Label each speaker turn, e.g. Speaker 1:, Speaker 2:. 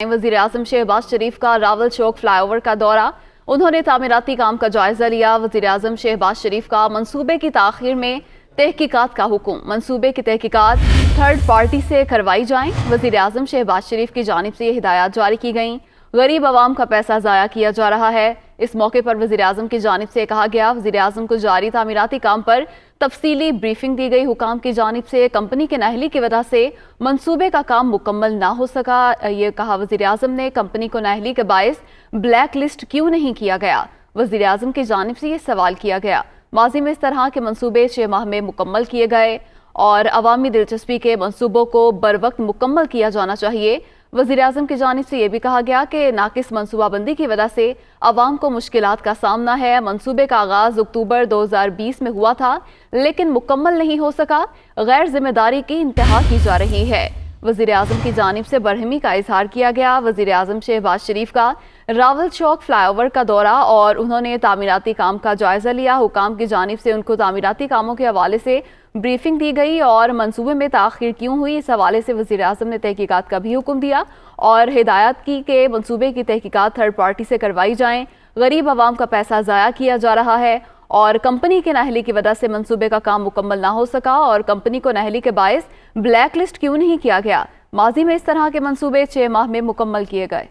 Speaker 1: वज़ीर-ए-आज़म शहबाज शरीफ का रावल चौक फ्लाईओवर का दौरा। उन्होंने तामीराती काम का जायजा लिया। वज़ीर-ए-आज़म शहबाज शरीफ का मंसूबे की ताख़ीर में तहकीकात का हुक्म। मंसूबे की तहकीकात थर्ड पार्टी से करवाई जाएं। वज़ीर-ए-आज़म शहबाज शरीफ की जानिब से हिदायत जारी की गईं। गरीब आवाम का पैसा ज़ाया किया जा रहा है। इस मौके पर वज़ीर-ए-आज़म की जानिब से कहा गया, वज़ीर-ए-आज़म को जारी तामीराती काम पर तफसीली ब्रीफिंग दी गई। हुकाम की जानिब से कंपनी के नाअहली की वजह से मंसूबे का काम मुकम्मल ना हो सका। ये कहा वज़ीर-ए-आज़म ने, कंपनी को नाअहली के बायस ब्लैक लिस्ट क्यों नहीं किया गया। वज़ीर-ए-आज़म की जानिब से ये सवाल किया गया। माजी में इस तरह के मंसूबे 6 माह में मुकम्मल किए गए और अवामी दिलचस्पी के मंसूबों को बर वक्त मुकम्मल किया जाना चाहिए। वज़ीर-ए-आज़म की जानिब से यह भी कहा गया कि नाकिस मंसूबाबंदी की वजह से अवाम को मुश्किलात का सामना है। मंसूबे का आगाज़ अक्टूबर 2020 में हुआ था लेकिन मुकम्मल नहीं हो सका। गैर जिम्मेदारी की इंतहा की जा रही है। वज़ीर-ए-आज़म की जानिब से बरहमी का इजहार किया गया। वज़ीर-ए-आज़म शहबाज शरीफ का रावल चौक फ्लाईओवर का दौरा और उन्होंने तामीराती काम का जायजा लिया। हुकाम की जानिब से उनको तामीराती कामों के हवाले से ब्रीफिंग दी गई और मंसूबे में ताख़ीर क्यों हुई, इस हवाले से वज़ीर-ए-आज़म ने तहकीकात का भी हुक्म दिया और हिदायत की कि मंसूबे की तहकीकात थर्ड पार्टी से करवाई जाएं। गरीब आवाम का पैसा ज़ाया किया जा रहा है और कंपनी के नाअहली की वजह से मंसूबे का काम मुकम्मल ना हो सका और कंपनी को नाअहली के बायस ब्लैक लिस्ट क्यों नहीं किया गया। माजी में इस तरह के मंसूबे 6 माह में मुकम्मल किए गए।